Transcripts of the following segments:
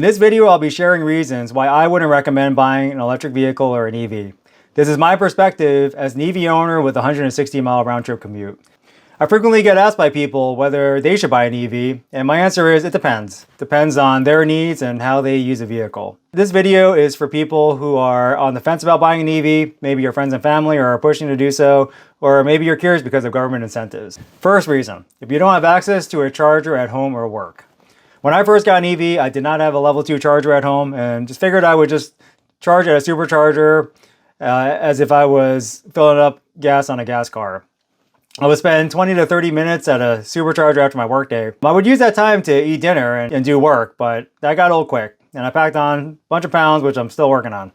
In this video, I'll be sharing reasons why I wouldn't recommend buying an electric vehicle or an EV. This is my perspective as an EV owner with a 160-mile round-trip commute. I frequently get asked by people whether they should buy an EV, and my answer is it depends. Depends on their needs and how they use a vehicle. This video is for people who are on the fence about buying an EV, maybe your friends and family are pushing to do so, or maybe you're curious because of government incentives. First reason, if you don't have access to a charger at home or work. When I first got an EV, I did not have a level 2 charger at home and just figured I would just charge at a supercharger as if I was filling up gas on a gas car. I would spend 20 to 30 minutes at a supercharger after my workday. I would use that time to eat dinner and do work, but that got old quick. And I packed on a bunch of pounds, which I'm still working on.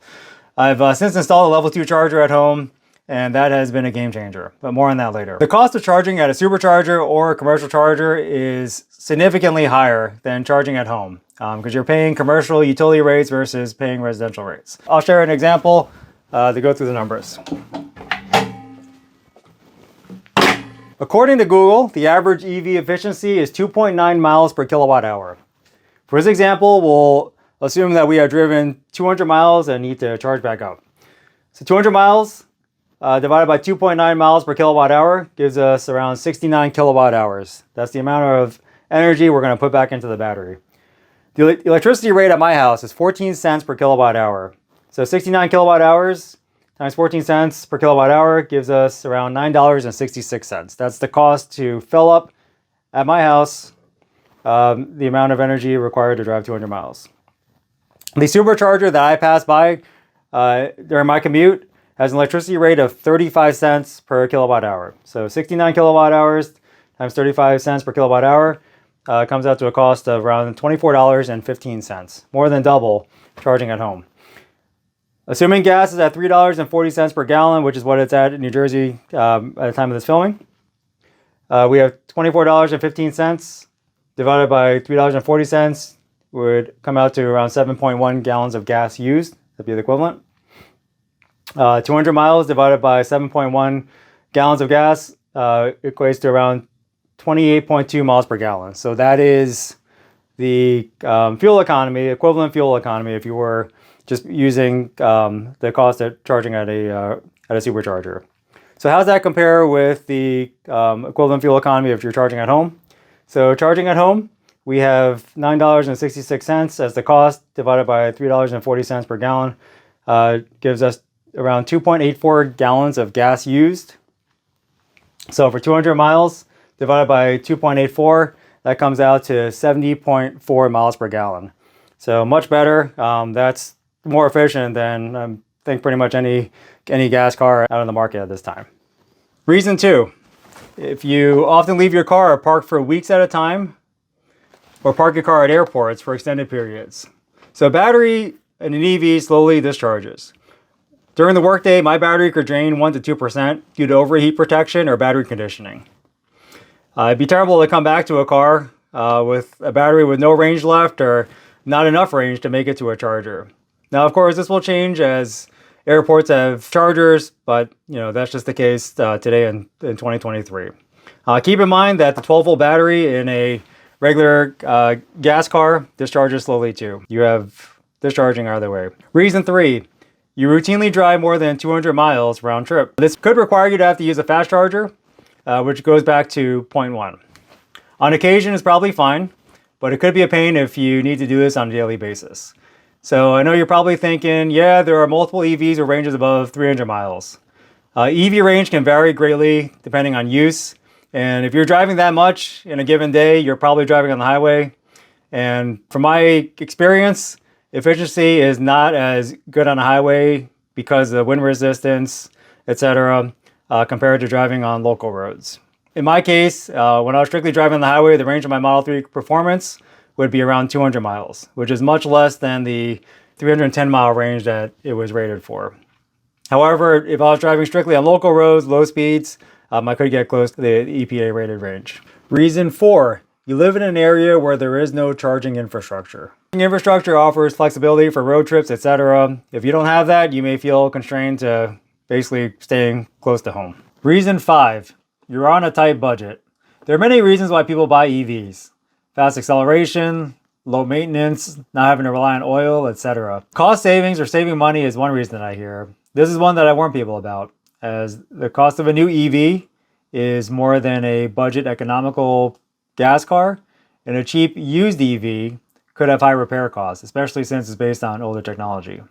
I've since installed a level 2 charger at home, and that has been a game changer, but more on that later. The cost of charging at a supercharger or a commercial charger is significantly higher than charging at home because you're paying commercial utility rates versus paying residential rates. I'll share an example to go through the numbers. According to Google, the average EV efficiency is 2.9 miles per kilowatt hour. For this example, we'll assume that we have driven 200 miles and need to charge back up. So 200 miles divided by 2.9 miles per kilowatt hour gives us around 69 kilowatt hours. That's the amount of energy we're going to put back into the battery. The electricity rate at my house is 14 cents per kilowatt hour. So 69 kilowatt hours times 14 cents per kilowatt hour gives us around $9.66. That's the cost to fill up at my house the amount of energy required to drive 200 miles. The supercharger that I pass by during my commute has an electricity rate of 35 cents per kilowatt hour. So 69 kilowatt hours times 35 cents per kilowatt hour comes out to a cost of around $24.15, more than double charging at home. Assuming gas is at $3.40 per gallon, which is what it's at in New Jersey at the time of this filming, we have $24.15 divided by $3.40 would come out to around 7.1 gallons of gas used. That'd be the equivalent. 200 miles divided by 7.1 gallons of gas equates to around 28.2 miles per gallon. So that is the fuel economy, equivalent fuel economy, if you were just using the cost of charging at a supercharger. So how does that compare with the equivalent fuel economy if you're charging at home? So charging at home, we have $9.66 as the cost divided by $3.40 per gallon gives us around 2.84 gallons of gas used. So for 200 miles divided by 2.84, that comes out to 70.4 miles per gallon. So much better. That's more efficient than I think pretty much any gas car out on the market at this time. Reason 2, if you often leave your car parked for weeks at a time or park your car at airports for extended periods. So a battery in an EV slowly discharges. During the workday, my battery could drain 1 to 2% due to overheat protection or battery conditioning. It'd be terrible to come back to a car with a battery with no range left or not enough range to make it to a charger. Now, of course, this will change as airports have chargers, but that's just the case today in 2023. Keep in mind that the 12-volt battery in a regular gas car discharges slowly too. You have discharging either way. Reason 3, you routinely drive more than 200 miles round trip. This could require you to have to use a fast charger, which goes back to point 1. On occasion, it's probably fine, but it could be a pain if you need to do this on a daily basis. So I know you're probably thinking, yeah, there are multiple EVs with ranges above 300 miles. EV range can vary greatly depending on use. And if you're driving that much in a given day, you're probably driving on the highway. And from my experience, efficiency is not as good on a highway because of wind resistance, etc., compared to driving on local roads. In my case, when I was strictly driving on the highway, the range of my Model 3 Performance would be around 200 miles, which is much less than the 310-mile range that it was rated for. However, if I was driving strictly on local roads, low speeds, I could get close to the EPA-rated range. Reason 4, you live in an area where there is no charging infrastructure. Infrastructure offers flexibility for road trips, etc. If you don't have that, you may feel constrained to basically staying close to home. Reason 5, you're on a tight budget. There are many reasons why people buy EVs. Fast acceleration, low maintenance, not having to rely on oil, etc. Cost savings or saving money is one reason that I hear. This is one that I warn people about, as the cost of a new EV is more than a budget economical gas car, and a cheap used EV could have high repair costs, especially since it's based on older technology.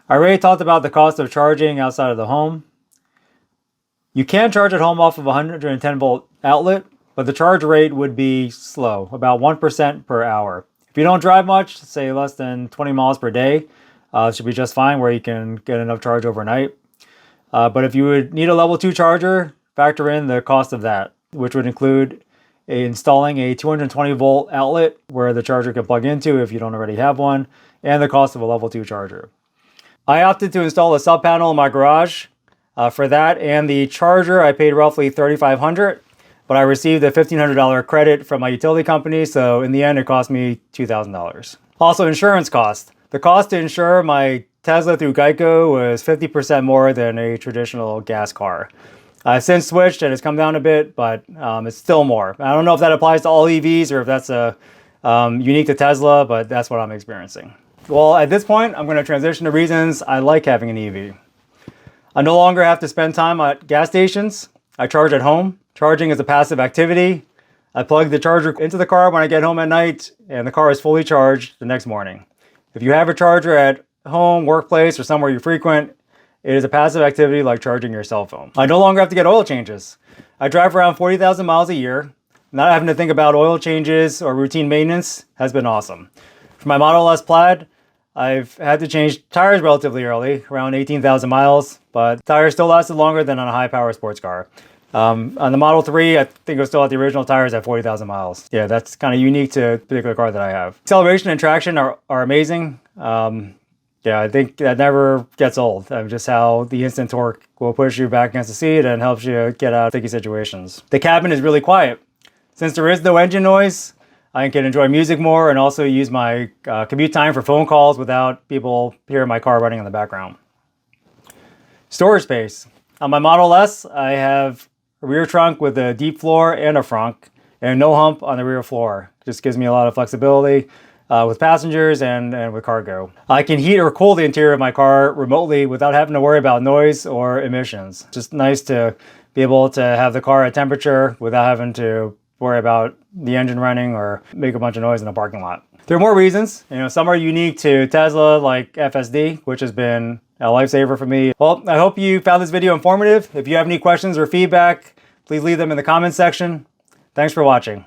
I already talked about the cost of charging outside of the home. You can charge at home off of a 110 volt outlet, but the charge rate would be slow, about 1% per hour. If you don't drive much, say less than 20 miles per day, it should be just fine where you can get enough charge overnight. But if you would need a level 2 charger, factor in the cost of that, which would include installing a 220 volt outlet where the charger can plug into if you don't already have one, and the cost of a level 2 charger. I opted to install a sub panel in my garage. For that and the charger, I paid roughly $3,500, but I received a $1,500 credit from my utility company, so in the end it cost me $2,000. Also, insurance cost. The cost to insure my Tesla through Geico was 50% more than a traditional gas car. I've since switched and it's come down a bit, but it's still more. I don't know if that applies to all EVs or if that's unique to Tesla, but that's what I'm experiencing. Well, at this point, I'm going to transition to reasons I like having an EV. I no longer have to spend time at gas stations. I charge at home. Charging is a passive activity. I plug the charger into the car when I get home at night, and the car is fully charged the next morning. If you have a charger at home, workplace, or somewhere you frequent, it is a passive activity like charging your cell phone. I no longer have to get oil changes. I drive around 40,000 miles a year. Not having to think about oil changes or routine maintenance has been awesome. For my Model S Plaid, I've had to change tires relatively early, around 18,000 miles, but tires still lasted longer than on a high-power sports car. On the Model 3, I think it was still at the original tires at 40,000 miles. Yeah, that's kind of unique to the particular car that I have. Acceleration and traction are amazing. Yeah, I think that never gets old. Just how the instant torque will push you back against the seat and helps you get out of sticky situations. The cabin is really quiet. Since there is no engine noise, I can enjoy music more and also use my commute time for phone calls without people hearing my car running in the background. Storage space. On my Model S, I have a rear trunk with a deep floor and a frunk, and no hump on the rear floor. Just gives me a lot of flexibility with passengers and with cargo. I can heat or cool the interior of my car remotely without having to worry about noise or emissions. Just nice to be able to have the car at temperature without having to worry about the engine running or make a bunch of noise in the parking lot. There are more reasons. Some are unique to Tesla, like FSD, which has been a lifesaver for me. Well, I hope you found this video informative. If you have any questions or feedback, please leave them in the comments section. Thanks for watching.